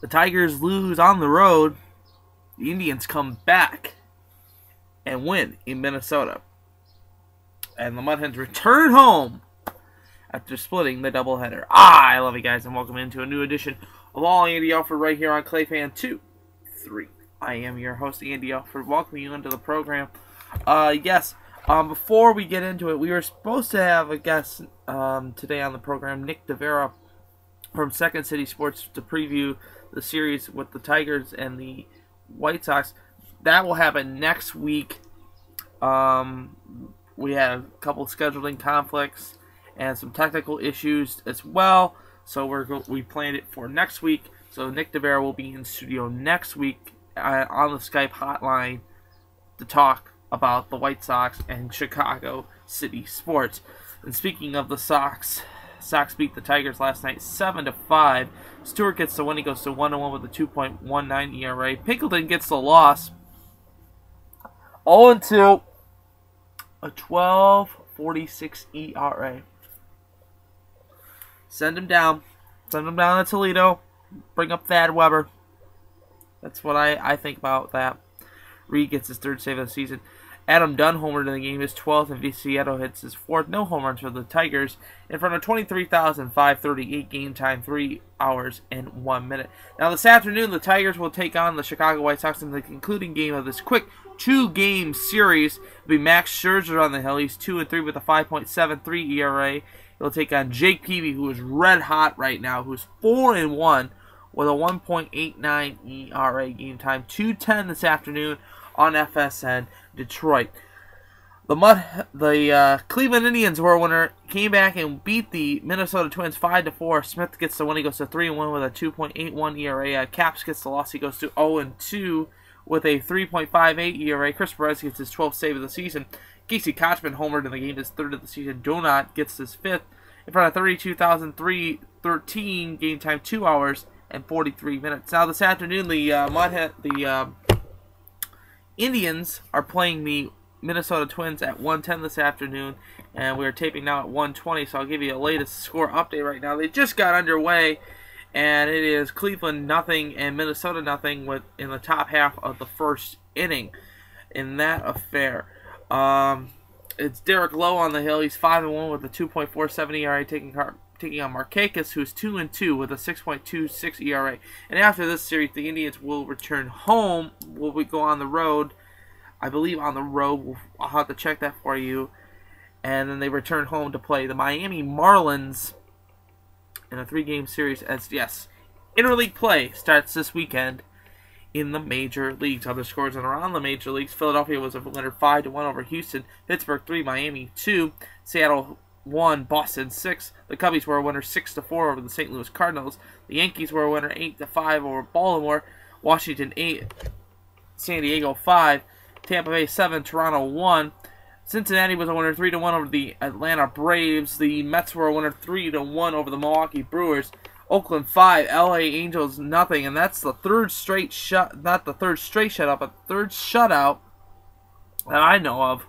The Tigers lose on the road. The Indians come back and win in Minnesota. And the Mud Hens return home after splitting the doubleheader. I love you guys, and welcome into a new edition of All Andy Alfred right here on Clayfan 2-3. I am your host, Andy Alfred, welcoming you into the program. Before we get into it, we were supposed to have a guest today on the program, Nick DeVera from Second City Sports, to preview the series with the Tigers and the White Sox. That will happen next week. We had a couple of scheduling conflicts and some technical issues as well, so we planned it for next week. So Nick DeVera will be in studio next week on the Skype hotline to talk about the White Sox and Chicago City sports. And speaking of the Sox beat the Tigers last night 7-5. Stewart gets the win. He goes to 1-1 with a 2.19 ERA. Pinkleton gets the loss 0-2, a 12.46 ERA. Send him down. Send him down to Toledo. Bring up Thad Weber. That's what I think about that. Reed gets his third save of the season. Adam Dunn homered in the game, his 12th, and Vicieto hits his fourth. No home runs for the Tigers in front of 23,538 game time, 3 hours and 1 minute. Now this afternoon, the Tigers will take on the Chicago White Sox in the concluding game of this quick two-game series. It'll be Max Scherzer on the hill. He's 2-3 with a 5.73 ERA. He'll take on Jake Peavy, who is red hot right now, who's 4-1 with a 1.89 ERA game time. 2:10 this afternoon on FSN Detroit. The Cleveland Indians were a winner, came back and beat the Minnesota Twins 5-4. Smith gets the win. He goes to 3-1 with a 2.81 ERA. Caps gets the loss. He goes to 0-2 with a 3.58 ERA. Chris Perez gets his 12th save of the season. Casey Kochman homered in the game, his third of the season. Donut gets his fifth in front of 32,313 game time, 2 hours and 43 minutes. Now this afternoon, the Indians are playing the Minnesota Twins at 1:10 this afternoon, and we are taping now at 1:20, so I'll give you a latest score update right now. They just got underway, and it is Cleveland nothing and Minnesota nothing in the top half of the first inning in that affair. It's Derek Lowe on the hill. He's 5-1 with a 2.47 ERA, taking on Markakis, who's 2-2 with a 6.26 ERA. And after this series, the Indians will return home. Will we go on the road? I believe on the road. I'll have to check that for you. And then they return home to play the Miami Marlins in a 3-game series. As yes, interleague play starts this weekend in the major leagues. Other scores around the major leagues: Philadelphia was a winner 5-1 over Houston. Pittsburgh 3, Miami 2, Seattle 1, Boston 6. The Cubbies were a winner 6-4 over the St. Louis Cardinals. The Yankees were a winner 8-5 over Baltimore. Washington 8, San Diego 5, Tampa Bay 7, Toronto 1. Cincinnati was a winner 3-1 over the Atlanta Braves. The Mets were a winner 3-1 over the Milwaukee Brewers. Oakland 5, LA Angels nothing, and that's the third straight shutout that I know of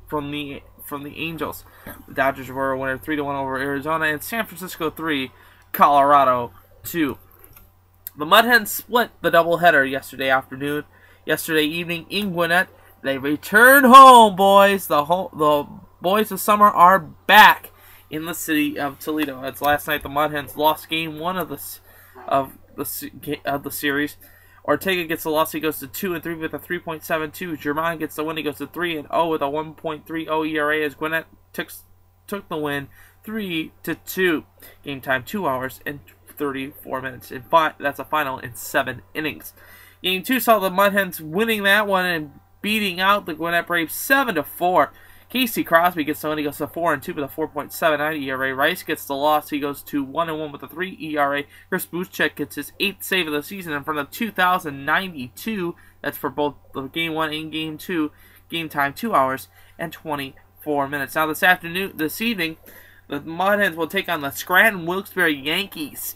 from the Angels. The Dodgers were a winner 3-1 over Arizona, and San Francisco 3, Colorado 2. The Mud Hens split the doubleheader yesterday evening in Gwinnett. They return home, boys. The boys of summer are back in the city of Toledo. As last night, the Mud Hens lost game 1 of the series. Ortega gets the loss. He goes to 2-3 with a 3.72. Germán gets the win. He goes to 3-0 with a 1.30 ERA as Gwinnett took the win 3-2. Game time 2 hours and 34 minutes. That's a final in 7 innings. Game 2 saw the Mud Hens winning that one and beating out the Gwinnett Braves 7-4. Casey Crosby gets the win. He goes to 4-2 with a 4.79 ERA. Rice gets the loss. He goes to 1-1 with a 3 ERA. Chris Buschek gets his 8th save of the season in front of 2,092. That's for both the Game 1 and Game 2. Game time 2 hours and 24 minutes. Now this evening, the Mud Hens will take on the Scranton Wilkes-Barre Yankees.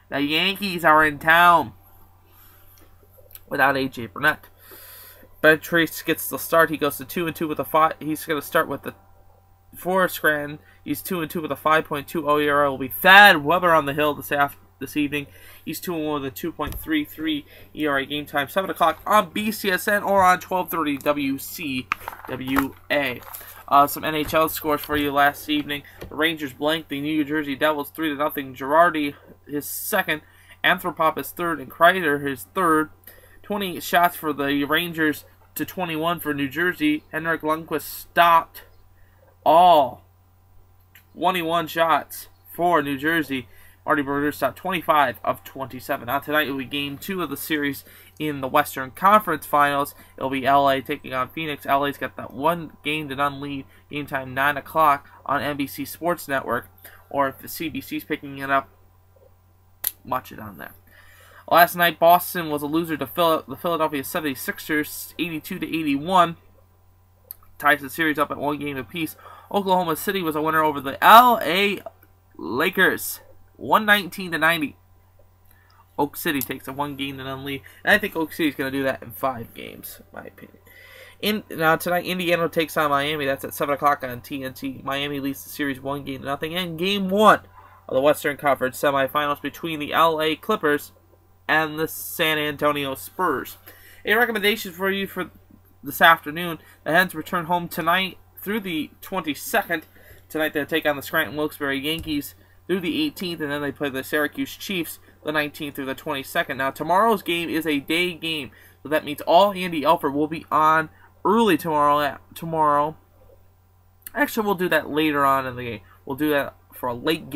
The Yankees are in town without A.J. Burnett. Ben Trace gets the start. He goes to 2-2 with a 5. He's going to start with the for Scranton. He's 2-2 with a 5.20 ERA. Will be Thad Weber on the hill this evening. He's 2-1 with a 2.33 ERA. Game time 7 o'clock on BCSN or on 12:30 WCWA. Some NHL scores for you last evening. The Rangers blanked the New Jersey Devils 3-0. Girardi his second, Anthropop his third, and Kreider his third. 20 shots for the Rangers to 21 for New Jersey. Henrik Lundqvist stopped all 21 shots for New Jersey. Marty Brodeur stopped 25 of 27. Now tonight will be Game 2 of the series in the Western Conference Finals. It'll be LA taking on Phoenix. LA's got that 1-0 lead. Game time 9 o'clock on NBC Sports Network. Or if the CBC's picking it up, watch it on there. Last night, Boston was a loser to the Philadelphia 76ers, 82-81. Ties the series up at 1 game apiece. Oklahoma City was a winner over the LA Lakers, 119-90. Oak City takes a 1-0 lead, and I think Oak City's going to do that in 5 games, in my opinion. Now tonight, Indiana takes on Miami. That's at 7 o'clock on TNT. Miami leads the series 1-0, and Game 1 of the Western Conference semifinals between the LA Clippers and the San Antonio Spurs. A recommendation for you for this afternoon: the Hens return home tonight through the 22nd. Tonight they'll take on the Scranton Wilkes-Barre Yankees through the 18th, and then they play the Syracuse Chiefs the 19th through the 22nd. Now tomorrow's game is a day game, so that means all Andy Alfred will be on early tomorrow. Actually, we'll do that later on in the game. We'll do that for a late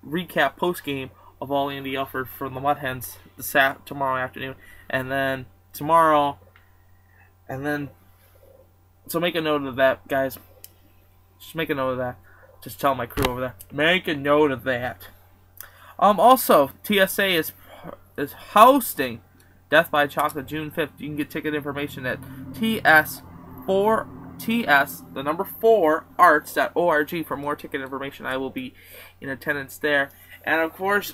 recap post game of All Andy Alfred from the Mud Hens tomorrow afternoon, and then tomorrow, so make a note of that, guys. Just make a note of that. Just tell my crew over there. Make a note of that. Also, TSA is hosting Death by Chocolate June 5th. You can get ticket information at TS4arts.org for more ticket information. I will be in attendance there. And of course,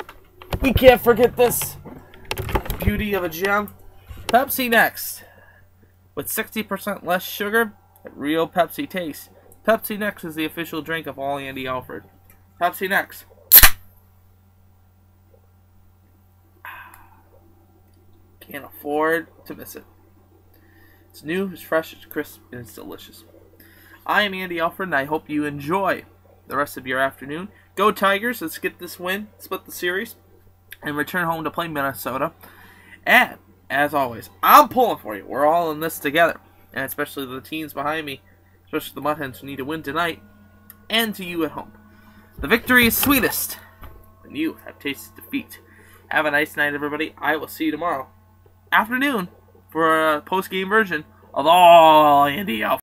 we can't forget this beauty of a gem. Pepsi Next. With 60% less sugar, real Pepsi taste. Pepsi Next is the official drink of All Andy Alfred. Pepsi Next. Can't afford to miss it. It's new, it's fresh, it's crisp, and it's delicious. I am Andy Alfred, and I hope you enjoy the rest of your afternoon. Go Tigers, let's get this win, split the series, and return home to play Minnesota. And, as always, I'm pulling for you. We're all in this together. And especially the teams behind me, especially the Mud Hens who need to win tonight, and to you at home. The victory is sweetest when you have tasted defeat. Have a nice night, everybody. I will see you tomorrow afternoon for a post-game version of All Andy Alfred.